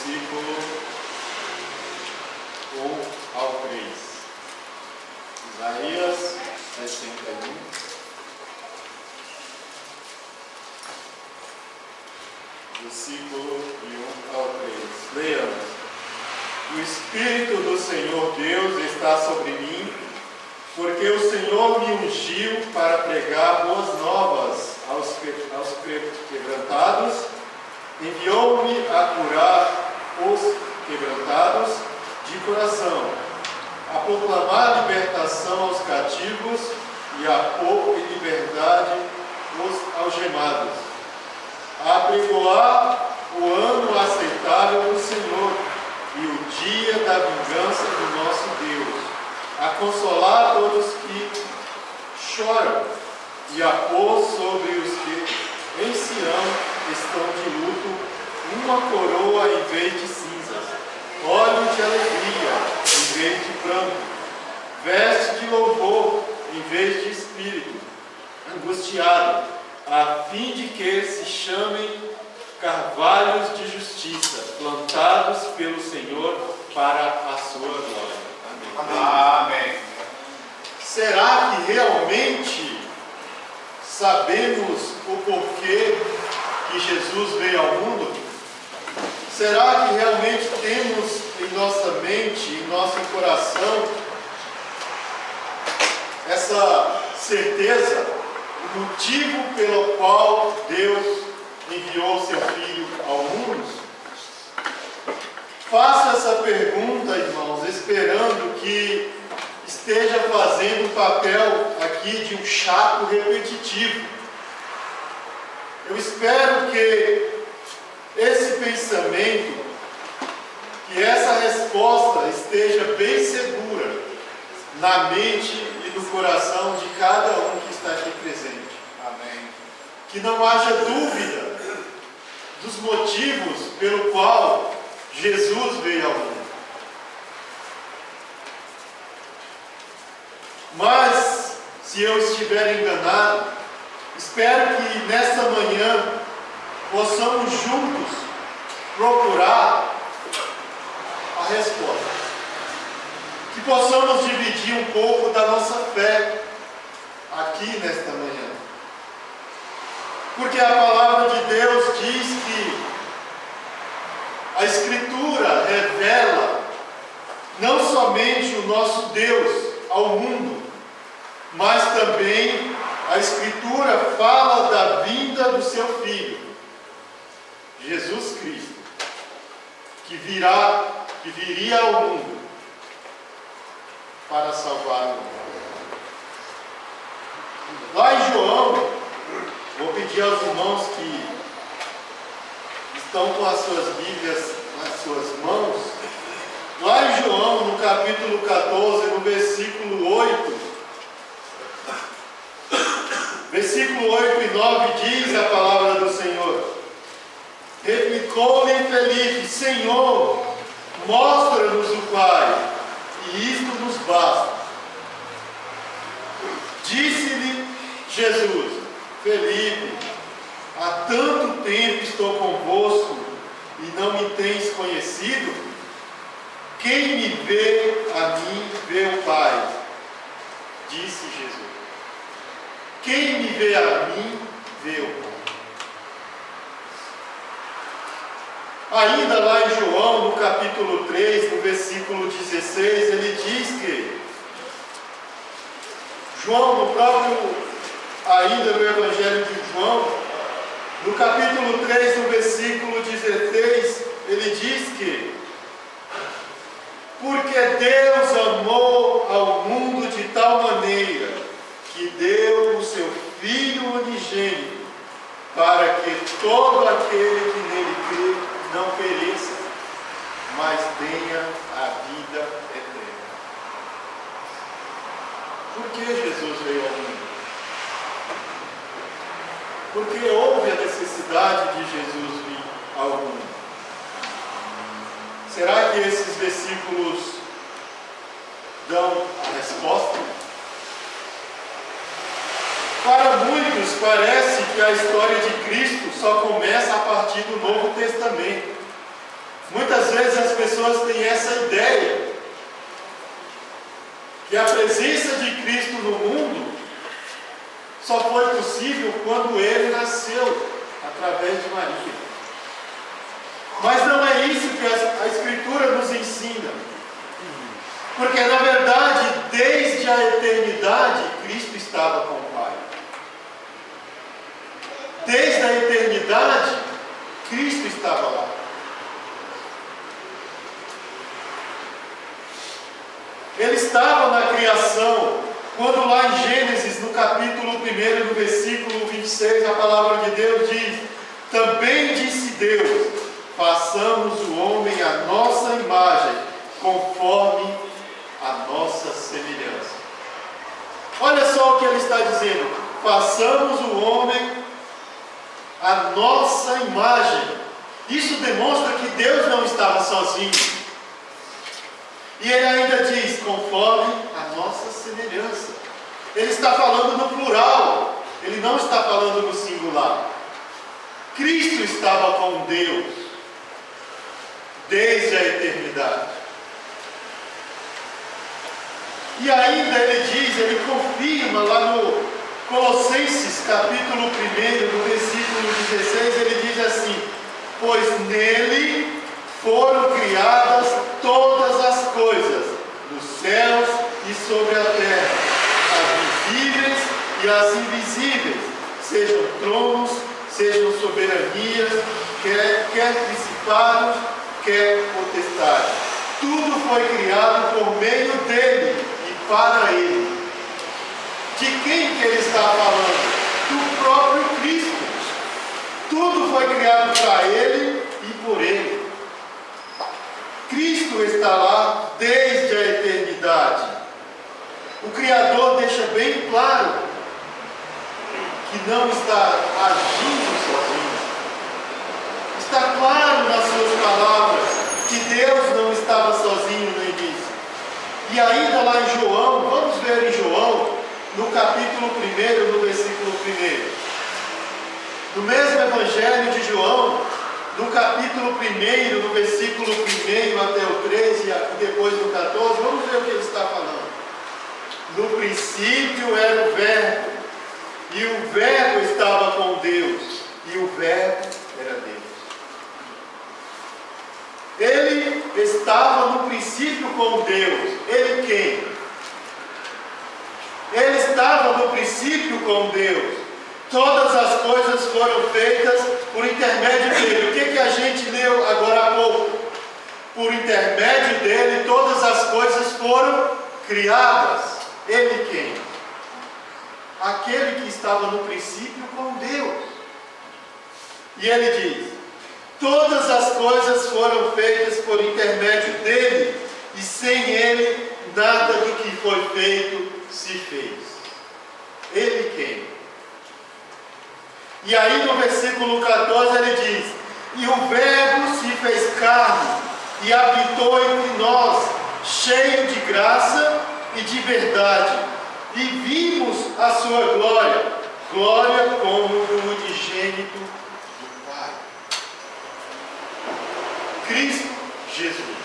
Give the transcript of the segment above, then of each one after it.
versículo 1 ao 3. Isaías 61. Versículo de 1 ao 3. Leamos. O Espírito do Senhor Deus está sobre mim, porque o Senhor me ungiu para pregar boas novas aos quebrantados, enviou-me a curar os quebrantados de coração, a proclamar libertação aos cativos e a pôr em liberdade os algemados, a apregoar o ano aceitável do Senhor e o dia da vingança do nosso Deus, a consolar todos que choram e a pôr sobre os que em Sião estão de luto uma coroa em vez de cinzas, óleo de alegria em vez de pranto, veste de louvor em vez de espírito angustiado, a fim de que se chamem carvalhos de justiça, plantados pelo Senhor para a sua glória. Amém. Amém. Será que realmente sabemos o porquê que Jesus veio ao mundo? Será que realmente temos em nossa mente, em nosso coração, essa certeza, o motivo pelo qual Deus enviou seu Filho ao mundo? Faça essa pergunta, irmãos, esperando que esteja fazendo o papel aqui de um chato repetitivo. Eu espero que esse pensamento, que essa resposta esteja bem segura na mente e no coração de cada um que está aqui presente. Amém. Que não haja dúvida dos motivos pelo qual Jesus veio ao mundo. Mas, se eu estiver enganado, espero que nesta manhã possamos juntos procurar a resposta. Que possamos dividir um pouco da nossa fé aqui nesta manhã. Porque a palavra de Deus diz que a Escritura revela não somente o nosso Deus ao mundo, mas também a Escritura fala da vinda do seu Filho, Jesus Cristo, que viria ao mundo para salvar o mundo. Lá em João, vou pedir aos irmãos que estão com as suas Bíblias nas suas mãos, lá em João, no capítulo 14, no versículo 8, versículo 8 e 9 diz a palavra do Senhor: replicou-lhe Felipe: Senhor, mostra-nos o Pai, e isto nos basta. Disse-lhe Jesus: Felipe, há tanto tempo estou convosco e não me tens conhecido? Quem me vê a mim, vê o Pai, disse Jesus. Quem me vê a mim, vê o Pai. Ainda lá em João, no capítulo 3, no versículo 16, ele diz que João, no próprio, ainda no Evangelho de João, no capítulo 3, no versículo 16, ele diz que porque Deus amou ao mundo de tal maneira que deu o seu Filho unigênito, para que todo aquele que nele crê não pereça, mas tenha a vida eterna. Por que Jesus veio ao mundo? Porque houve a necessidade de Jesus vir ao mundo. Será que esses versículos dão a resposta? Para muitos, parece que a história de Cristo só começa a partir do Novo Testamento. Muitas vezes as pessoas têm essa ideia que a presença de Cristo no mundo só foi possível quando Ele nasceu através de Maria. Mas não é isso que a Escritura nos ensina. Porque na verdade, desde a eternidade, Cristo estava com o Pai. Desde a eternidade, Cristo estava lá. Ele estava na criação, quando lá em Gênesis, no capítulo 1, no versículo 26, a palavra de Deus diz: também disse Deus, façamos o homem à nossa imagem, conforme a nossa semelhança. Olha só o que ele está dizendo: façamos o homem à nossa imagem. Isso demonstra que Deus não estava sozinho. E ele ainda diz, conforme a nossa semelhança. Ele está falando no plural, ele não está falando no singular. Cristo estava com Deus desde a eternidade. E ainda ele diz, ele confirma lá no Colossenses capítulo 1, no versículo 16, ele diz assim: pois nele foram criadas todas as coisas, nos céus e sobre a terra, as visíveis e as invisíveis, sejam tronos, sejam soberanias, quer principados, quer potestades. Tudo foi criado por meio dele e para ele. De quem que ele está falando? Do próprio Cristo. Tudo foi criado para ele e por ele. Cristo está lá desde a eternidade. O Criador deixa bem claro que não está agindo sozinho. Está claro nas suas palavras que Deus não estava sozinho no início. E ainda lá em João, vamos ver em João, no capítulo 1, no versículo 1. No mesmo Evangelho de João, no capítulo 1, no versículo 1 até o 13 e depois no 14, vamos ver o que ele está falando. No princípio era o Verbo, e o Verbo estava com Deus, e o Verbo era Deus. Ele estava no princípio com Deus. Ele quem? Ele estava no princípio com Deus. Todas as coisas foram feitas por intermédio dele. O que a gente leu agora há pouco? Por intermédio dele, todas as coisas foram criadas. Ele quem? Aquele que estava no princípio com Deus. E ele diz: todas as coisas foram feitas por intermédio dele, e sem ele, nada do que foi feito se fez. Ele quem? E aí no versículo 14 ele diz: e o Verbo se fez carne e habitou entre nós, cheio de graça e de verdade, e vimos a sua glória, glória como do unigênito do Pai. Cristo Jesus.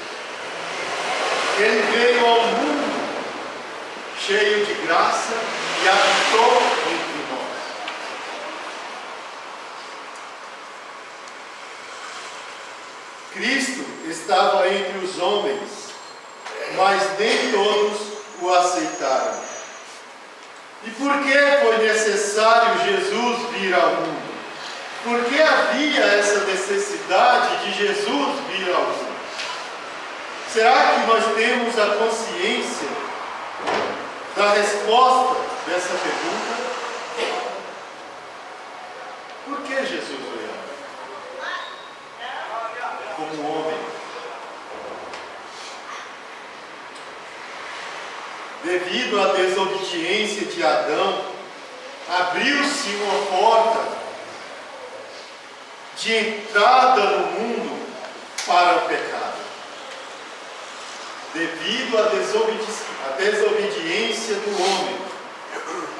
Ele veio ao mundo cheio de graça e habitou entre nós. Cristo estava entre os homens, mas nem todos o aceitaram. E por que foi necessário Jesus vir ao mundo? Por que havia essa necessidade de Jesus vir ao mundo? Será que nós temos a consciência da resposta dessa pergunta? Por que Jesus veio? Como homem. Devido à desobediência de Adão, abriu-se uma porta de entrada no mundo para o pecado. Devido à desobediência do homem,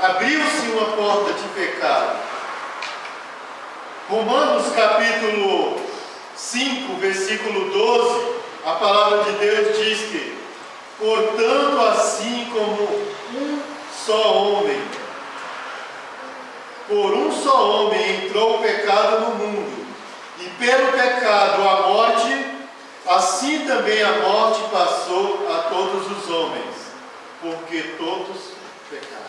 abriu-se uma porta de pecado. Romanos capítulo 5, versículo 12, a palavra de Deus diz que, portanto, assim como um só homem, por um só homem entrou o pecado no mundo, e pelo pecado a morte, assim também a morte passou a todos os homens, porque todos pecaram.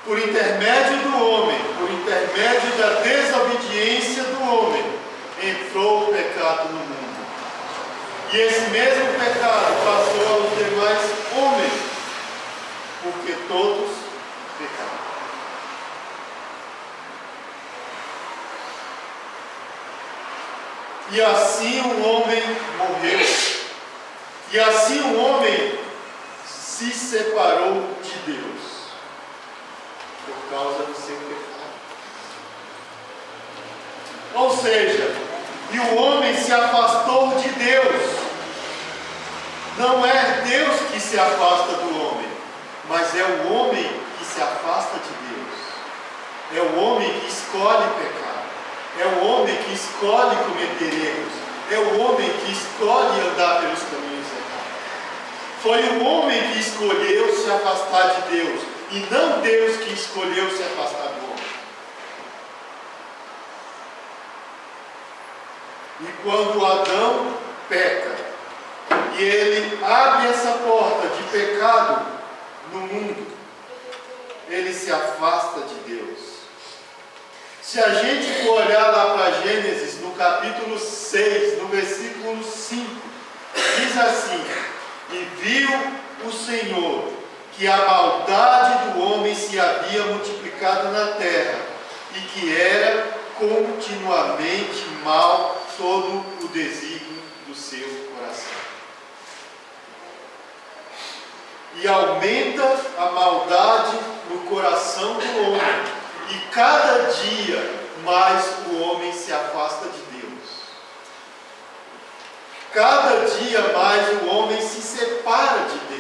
Por intermédio do homem, por intermédio da desobediência do homem, entrou o pecado no mundo. E esse mesmo pecado passou aos demais homens, porque todos pecaram. E assim o homem morreu. E assim o homem se separou de Deus, por causa do seu pecado. Ou seja, e o homem se afastou de Deus. Não é Deus que se afasta do homem, mas é o homem que se afasta de Deus. É o homem que escolhe pecar. É o homem que escolhe cometer erros. É o homem que escolhe andar pelos caminhos errados. Foi o homem que escolheu se afastar de Deus, e não Deus que escolheu se afastar do homem. E quando Adão peca, e ele abre essa porta de pecado no mundo, ele se afasta de Deus. Se a gente for olhar lá para Gênesis, no capítulo 6, no versículo 5, diz assim: e viu o Senhor que a maldade do homem se havia multiplicado na terra, e que era continuamente mal todo o desígnio do seu coração. E aumenta a maldade no coração do homem, e cada dia mais o homem se afasta de Deus. Cada dia mais o homem se separa de Deus.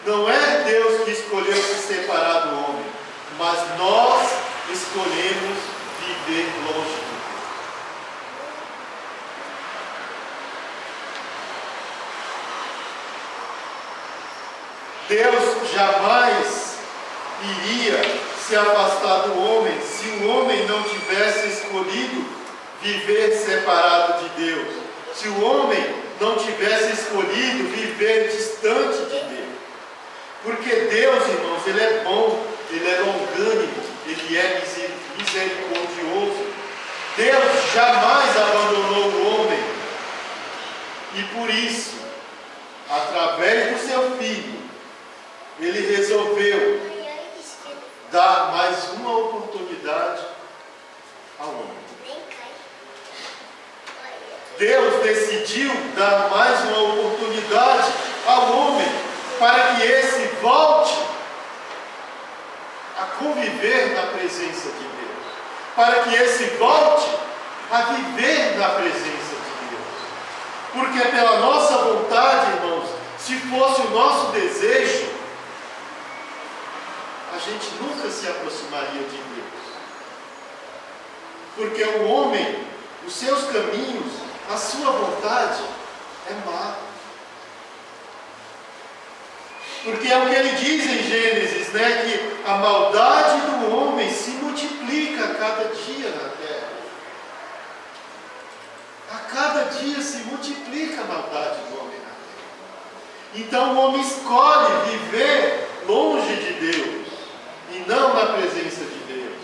Não é Deus que escolheu se separar do homem, mas nós escolhemos viver longe de Deus. Deus jamais iria se afastar do homem se o homem não tivesse escolhido viver separado de Deus. Se o homem não tivesse escolhido viver distante de Deus. Porque Deus, irmãos, Ele é bom, Ele é longânimo, Ele é misericordioso. Deus jamais abandonou o homem. E por isso, através do seu Filho, Ele resolveu dar mais uma oportunidade ao homem. Deus decidiu dar mais uma oportunidade ao homem para que esse volte a conviver na presença de Deus, para que esse volte a viver na presença de Deus. Porque pela nossa vontade, irmãos, se fosse o nosso desejo, a gente nunca se aproximaria de Deus. Porque o homem, os seus caminhos, a sua vontade é má. Porque é o que ele diz em Gênesis, né? Que a maldade do homem se multiplica a cada dia na terra. A cada dia se multiplica a maldade do homem na terra. Então o homem escolhe viver longe de Deus e não na presença de Deus.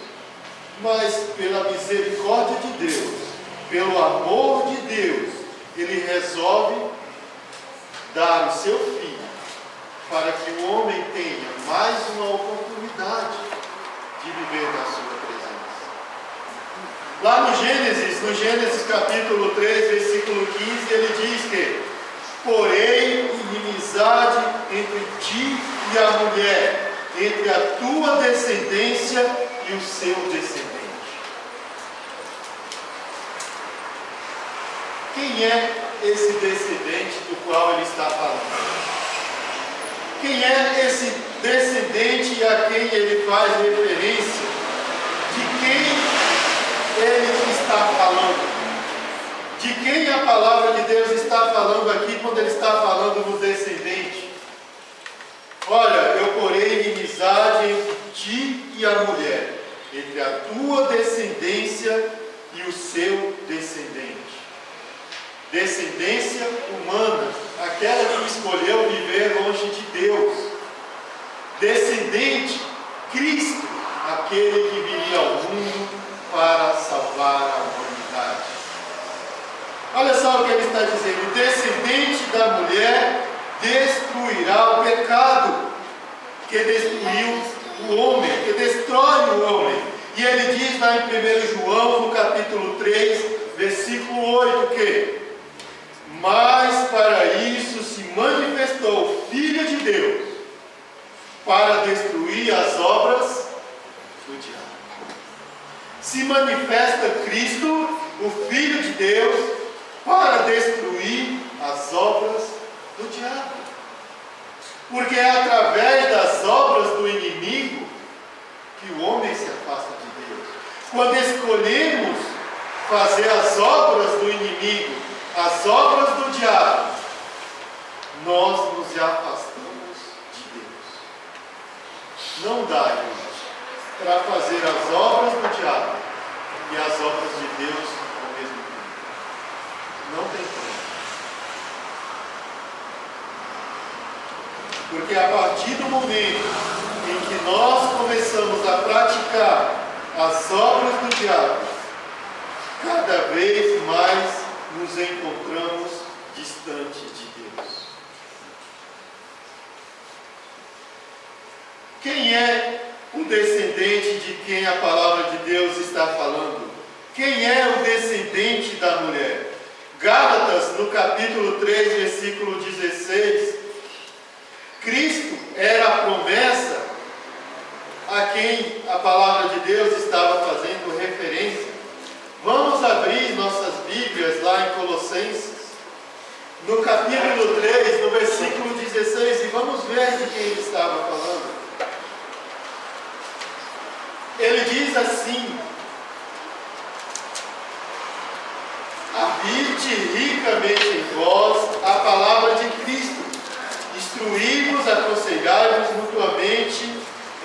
Mas pela misericórdia de Deus, pelo amor de Deus, Ele resolve dar o seu Filho para que o homem tenha mais uma oportunidade de viver na sua presença. Lá no Gênesis capítulo 3, versículo 15, ele diz que: porém, inimizade entre ti e a mulher, entre a tua descendência e o seu descendente. Quem é esse descendente do qual ele está falando? Quem é esse descendente a quem ele faz referência? De quem aquele que está falando. De quem a palavra de Deus está falando aqui quando ele está falando no descendente? Olha, eu porei inimizade entre ti e a mulher, entre a tua descendência e o seu descendente. Descendência humana, aquela que escolheu viver longe de Deus. Descendente, Cristo, aquele que viria ao mundo para salvar a humanidade. Olha só o que ele está dizendo: o descendente da mulher destruirá o pecado que destruiu o homem, que destrói o homem. E ele diz lá em 1 João, no capítulo 3, versículo 8, que mas para isso se manifestou o Filho de Deus, para destruir as obras do diabo. Se manifesta Cristo, o Filho de Deus, para destruir as obras do diabo. Porque é através das obras do inimigo que o homem se afasta de Deus. Quando escolhemos fazer as obras do inimigo, as obras do diabo, nós nos afastamos de Deus. Não dá, irmãos, para fazer as obras do diabo e as obras de Deus ao mesmo tempo. Não tem como. Porque a partir do momento em que nós começamos a praticar as obras do diabo, cada vez mais nos encontramos distante de Deus. Quem é o descendente de quem a palavra de Deus está falando? Quem é o descendente da mulher? Gálatas, no capítulo 3, versículo 16, Cristo era a promessa a quem a palavra de Deus estava fazendo referência. Vamos abrir nossas Bíblias lá em Colossenses, no capítulo 3, no versículo 16, e vamos ver de quem ele estava falando. Ele diz assim: habite ricamente em vós a palavra de Cristo, instruí-vos, aconselhai-vos mutuamente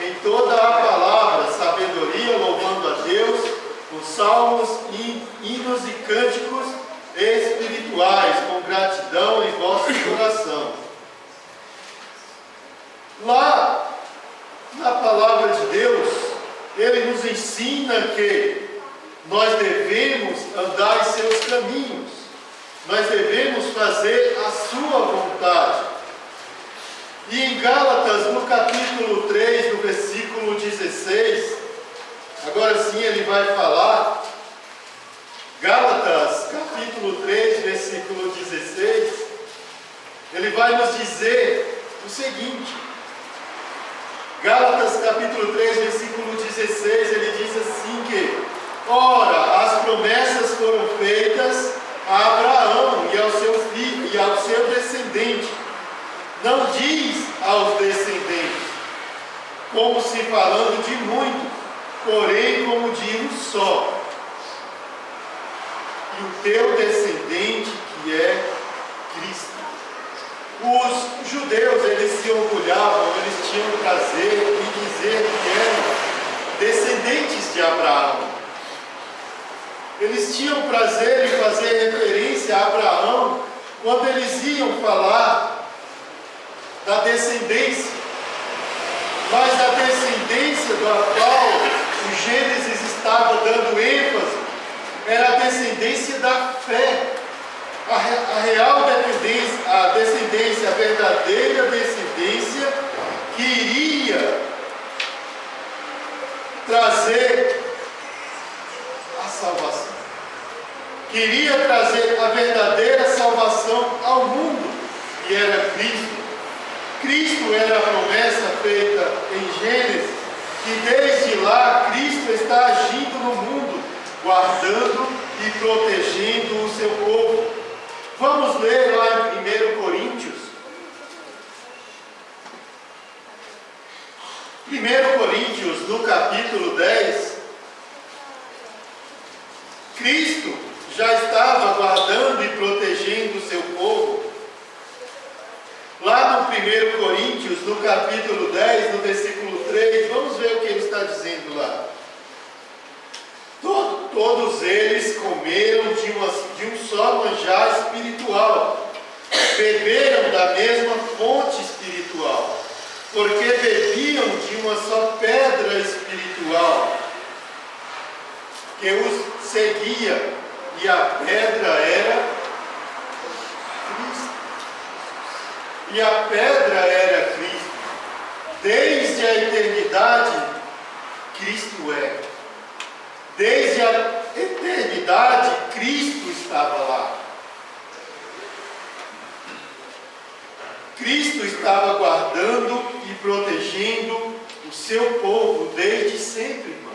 em toda a palavra, sabedoria, louvando a Deus, com salmos, hinos e cânticos espirituais, com gratidão em vosso coração. Lá, na palavra de Deus, ele nos ensina que nós devemos andar em seus caminhos, nós devemos fazer a sua vontade. E em Gálatas, no capítulo 3, no versículo 16, agora sim ele vai falar, Gálatas, capítulo 3, versículo 16, ele vai nos dizer o seguinte, Gálatas, capítulo 3, versículo 16, ele diz assim que, ora, as promessas foram feitas a Abraão e ao seu filho e ao seu descendente. Não diz aos descendentes, como se falando de muitos, porém como de um só. E o teu descendente, que é Cristo. Os judeus, eles se orgulhavam, eles tinham prazer em dizer que eram descendentes de Abraão. Eles tinham prazer em fazer referência a Abraão quando eles iam falar da descendência. Mas a descendência da qual o Gênesis estava dando ênfase era a descendência da fé. A real descendência, a verdadeira descendência que iria trazer a salvação. Queria trazer a verdadeira salvação ao mundo, que era Cristo. Cristo era a promessa feita em Gênesis, que desde lá Cristo está agindo no mundo, guardando e protegendo o seu povo. Vamos ler lá em 1 Coríntios. 1 Coríntios, no capítulo 10, no capítulo 10, no versículo 3, vamos ver o que ele está dizendo lá. Todos eles comeram de um só manjar espiritual, beberam da mesma fonte espiritual, porque bebiam de uma só pedra espiritual que os seguia, e a pedra era Cristo. E a pedra era Cristo. Desde a eternidade, Cristo é. Desde a eternidade, Cristo estava lá. Cristo estava guardando e protegendo o seu povo desde sempre, irmão.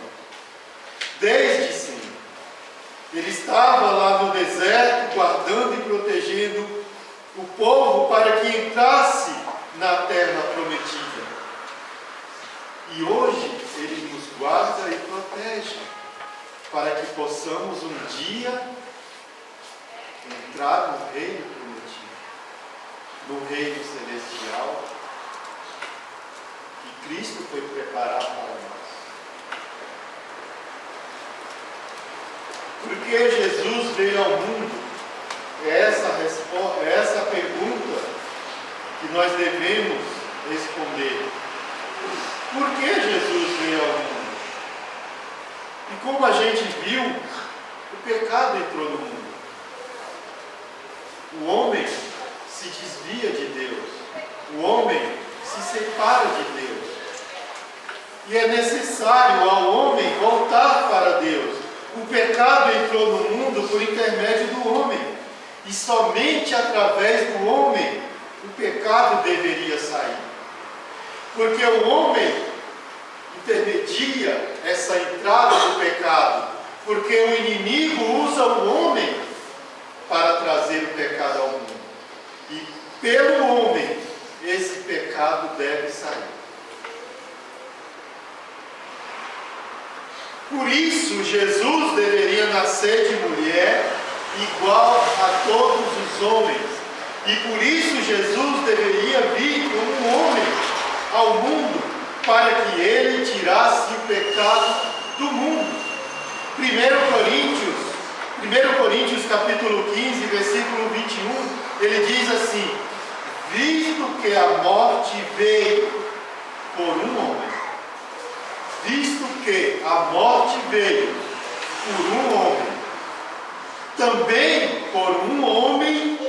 Desde sempre. Ele estava lá no deserto, guardando e protegendo o povo para que entrasse na terra prometida. E hoje Ele nos guarda e protege, para que possamos um dia entrar no reino prometido, no reino celestial, que Cristo foi preparar para nós. Porque Jesus veio ao mundo? É essa a pergunta que nós devemos responder. Por que Jesus veio ao mundo? E como a gente viu, o pecado entrou no mundo. O homem se desvia de Deus. O homem se separa de Deus. E é necessário ao homem voltar para Deus. O pecado entrou no mundo por intermédio do homem. E somente através do homem o pecado deveria sair. Porque o homem intermedia essa entrada do pecado. Porque o inimigo usa o homem para trazer o pecado ao mundo. E pelo homem esse pecado deve sair. Por isso, Jesus deveria nascer de mulher igual a todos os homens. E por isso, Jesus deveria vir como um homem ao mundo, para que ele tirasse o pecado do mundo. 1 Coríntios capítulo 15, versículo 21, ele diz assim: visto que a morte veio por um homem, visto que a morte veio por um homem, também por um homem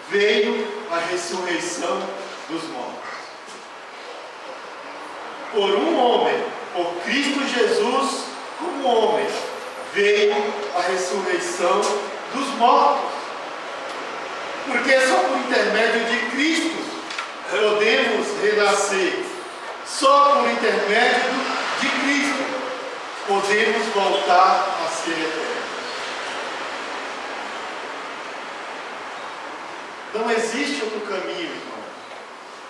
veio a ressurreição dos mortos. Por um homem, por Cristo Jesus como homem, veio a ressurreição dos mortos. Porque só por intermédio de Cristo podemos renascer. Só por intermédio de Cristo podemos voltar a ser eternos. Não existe outro caminho, irmão,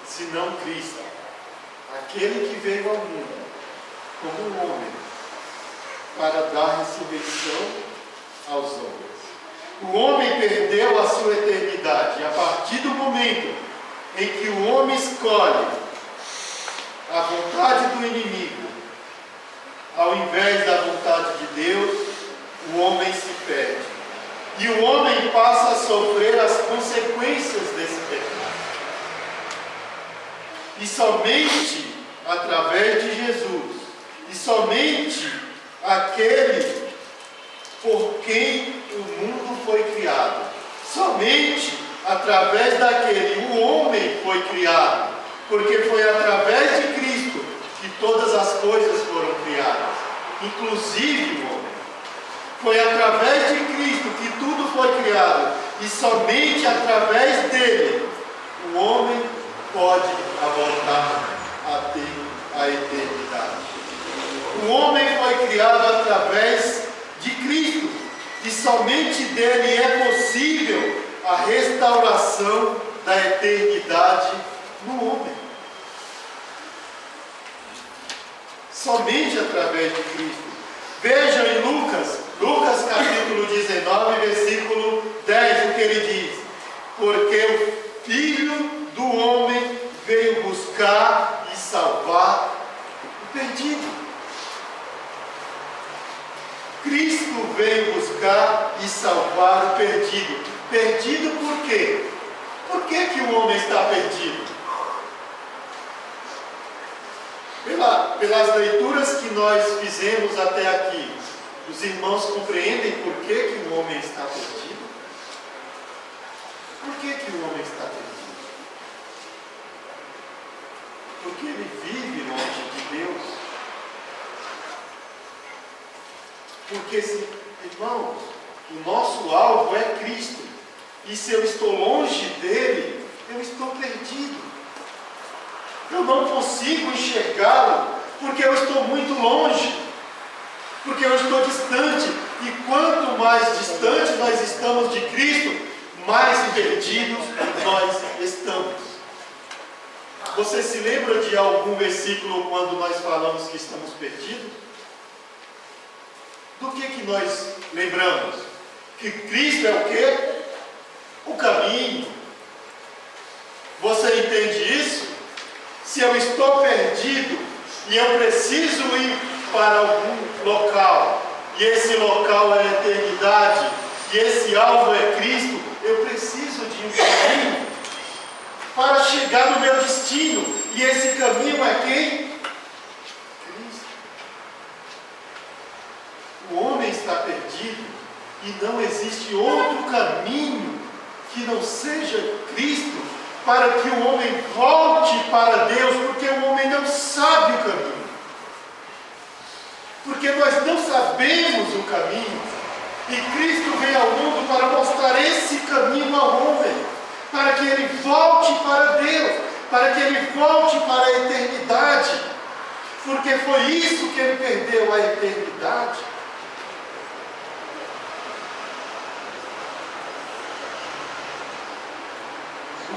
senão Cristo, aquele que veio ao mundo como um homem para dar ressurreição aos homens. O homem perdeu a sua eternidade a partir do momento em que o homem escolhe a vontade do inimigo ao invés da vontade de Deus. O homem se perde e o homem passa a sofrer as consequências desse pecado. E somente através de Jesus, e somente aquele por quem o mundo foi criado, somente através daquele o homem foi criado, porque foi através de Cristo que todas as coisas foram criadas, inclusive o homem. Foi através de Cristo que tudo foi criado, e somente através dele o homem pode voltar a ter a eternidade. O homem foi criado através de Cristo, e somente dele é possível a restauração da eternidade no homem. Somente através de Cristo. Veja em Lucas capítulo 19, versículo 10, o que ele diz: porque o Filho do Homem veio buscar buscar e salvar o perdido. Cristo veio buscar e salvar o perdido. Perdido por quê? Por que o homem está perdido? Pelas leituras que nós fizemos até aqui, os irmãos compreendem por que o homem está perdido? Por que o homem está perdido? Porque ele vive longe de Deus. Porque, irmãos, o nosso alvo é Cristo. E se eu estou longe dele, eu estou perdido. Eu não consigo enxergá-lo, porque eu estou muito longe, porque eu estou distante. E quanto mais distante nós estamos de Cristo, mais perdidos nós estamos. Você se lembra de algum versículo quando nós falamos que estamos perdidos? Do que nós lembramos? Que Cristo é o quê? O caminho. Você entende isso? Se eu estou perdido e eu preciso ir para algum local, e esse local é a eternidade, e esse alvo é Cristo, eu preciso de um caminho para chegar no meu destino. E esse caminho é quem? Cristo. O homem está perdido e não existe outro caminho que não seja Cristo, para que o homem volte para Deus, porque o homem não sabe o caminho. Porque nós não sabemos o caminho. E Cristo veio ao mundo para mostrar esse caminho ao homem, para que ele volte para Deus, para que ele volte para a eternidade. Porque foi isso que ele perdeu, a eternidade.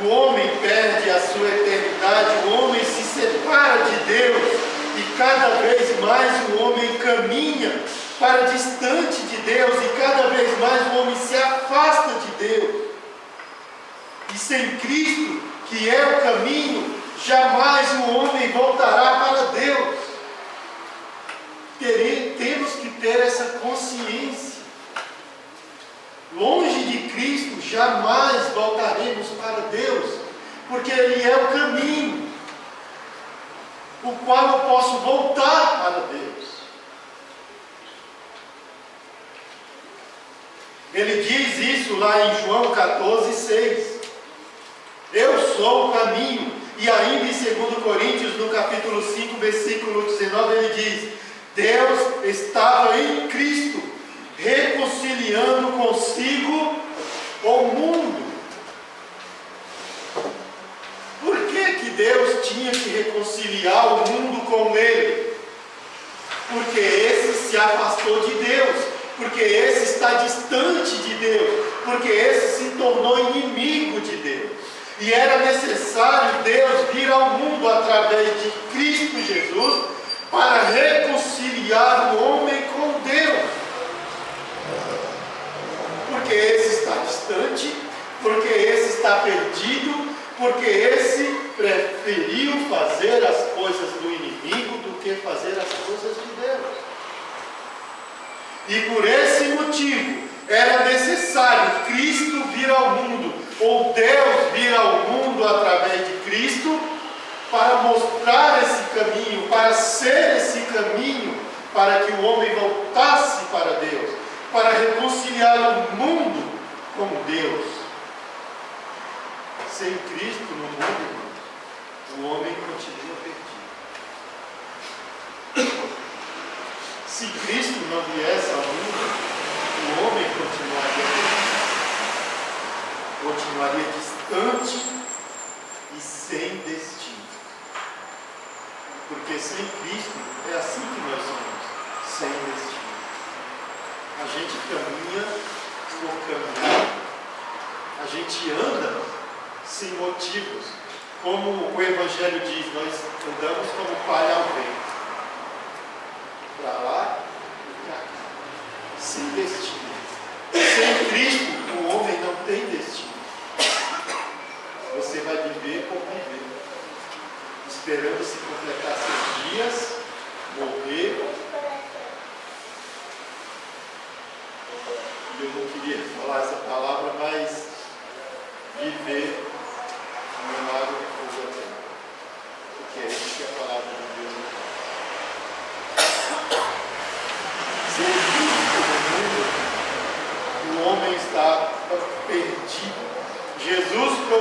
O homem perde a sua eternidade, o homem se separa de Deus, e cada vez mais o homem caminha para distante de Deus, e cada vez mais o homem se afasta de Deus. E sem Cristo, que é o caminho, jamais o homem voltará para Deus. Temos que ter essa consciência. Longe de Cristo, jamais voltaremos para Deus, porque Ele é o caminho, o qual eu posso voltar para Deus. Ele diz isso lá em João 14:6. Eu sou o caminho. E ainda em 2 Coríntios, no capítulo 5, versículo 19, ele diz: Deus estava em Cristo, reconciliando consigo o mundo. Por que Deus tinha que reconciliar o mundo com Ele? Porque esse se afastou de Deus, porque esse está distante de Deus, porque esse se tornou inimigo de Deus. E era necessário Deus vir ao mundo através de Cristo Jesus para reconciliar o homem com Deus. Porque esse está distante, porque esse está perdido, porque esse preferiu fazer as coisas do inimigo do que fazer as coisas de Deus. E por esse motivo era necessário Cristo vir ao mundo, ou Deus vir ao mundo através de Cristo, para mostrar esse caminho, para ser esse caminho, para que o homem voltasse para Deus, para reconciliar o mundo com Deus. Sem Cristo no mundo, o homem continua perdido. Se Cristo não viesse ao mundo, o homem continuaria perdido, continuaria distante e sem destino. Porque sem Cristo é assim que nós somos, sem destino. A gente caminha por caminhar, a gente anda sem motivos. Como o Evangelho diz, nós andamos como palha ao vento, para lá e para cá, sem destino. Sem Cristo, o homem não tem destino. Você vai viver como viver.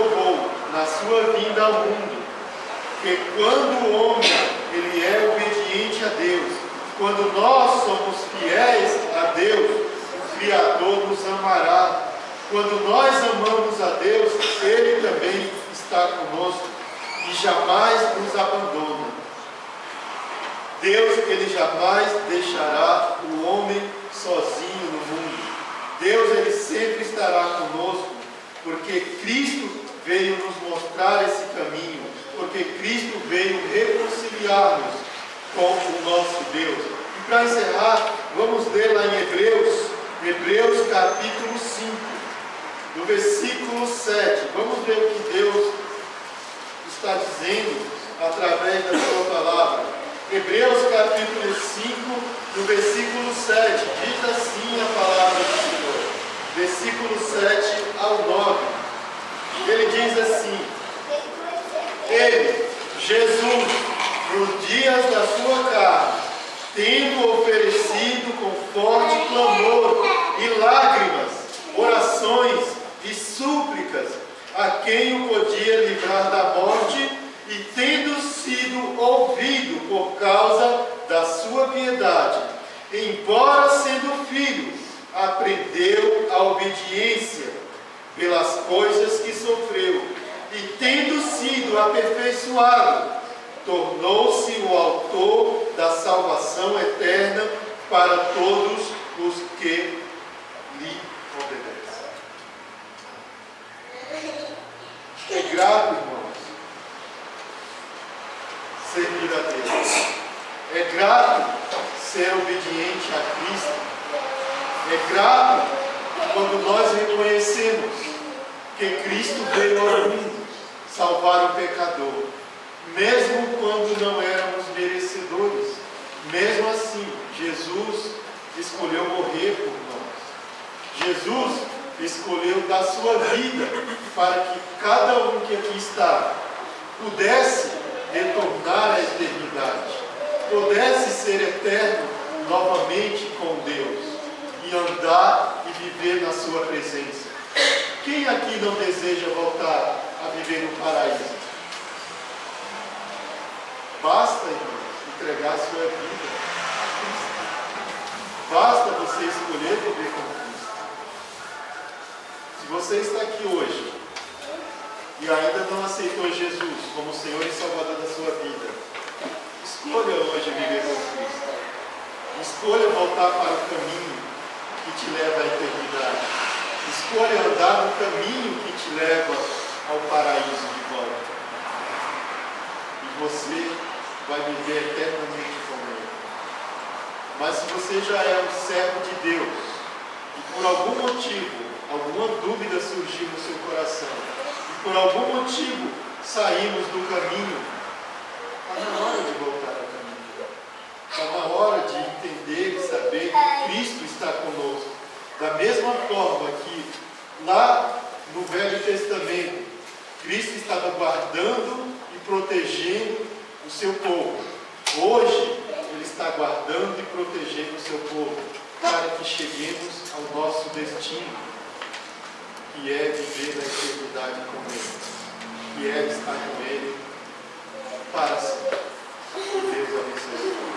provou na sua vinda ao mundo que quando o homem ele é obediente a Deus, quando nós somos fiéis a Deus, o Criador nos amará. Quando nós amamos a Deus, Ele também está conosco e jamais nos abandona. Deus, Ele jamais deixará o homem sozinho no mundo. Deus, Ele sempre estará conosco, porque Cristo veio nos mostrar esse caminho, porque Cristo veio reconciliar-nos com o nosso Deus. E para encerrar, vamos ler lá em Hebreus capítulo 5, no versículo 7. Vamos ver o que Deus está dizendo através da sua palavra. Hebreus capítulo 5, no versículo 7, diz assim a palavra do Senhor, versículo 7 ao 9, ele diz assim: Ele, Jesus, nos dias da sua carne, tendo oferecido com forte clamor e lágrimas, orações e súplicas, a quem o podia livrar da morte, e tendo sido ouvido por causa da sua piedade, embora sendo filho, aprendeu a obediência pelas coisas que sofreu, e tendo sido aperfeiçoado, tornou-se o autor da salvação eterna para todos os que lhe obedecem. É grato, irmãos, servir a Deus. É grato ser obediente a Cristo. É grato quando nós reconhecemos que Cristo veio ao mundo salvar o pecador, mesmo quando não éramos merecedores. Mesmo assim, Jesus escolheu morrer por nós. Jesus escolheu dar sua vida para que cada um que aqui está pudesse retornar à eternidade, pudesse ser eterno novamente com Deus e andar e viver na sua presença. Quem aqui não deseja voltar a viver no paraíso? Basta, irmãos, entregar a sua vida a Cristo. Basta você escolher viver com Cristo. Se você está aqui hoje e ainda não aceitou Jesus como Senhor e Salvador da sua vida, escolha hoje viver com Cristo. Escolha voltar para o caminho que te leva à eternidade. Escolha andar no caminho que te leva ao paraíso de volta. E você vai viver eternamente com Ele. Mas se você já é um servo de Deus e por algum motivo, alguma dúvida surgiu no seu coração, e por algum motivo saímos do caminho, está na hora de voltar ao caminho. Está na hora de entender e saber que Cristo está conosco. Da mesma forma que lá no Velho Testamento, Cristo estava guardando e protegendo o seu povo. Hoje, Ele está guardando e protegendo o seu povo para que cheguemos ao nosso destino, que é viver na eternidade com Ele, que é estar com Ele para sempre. Que Deus abençoe.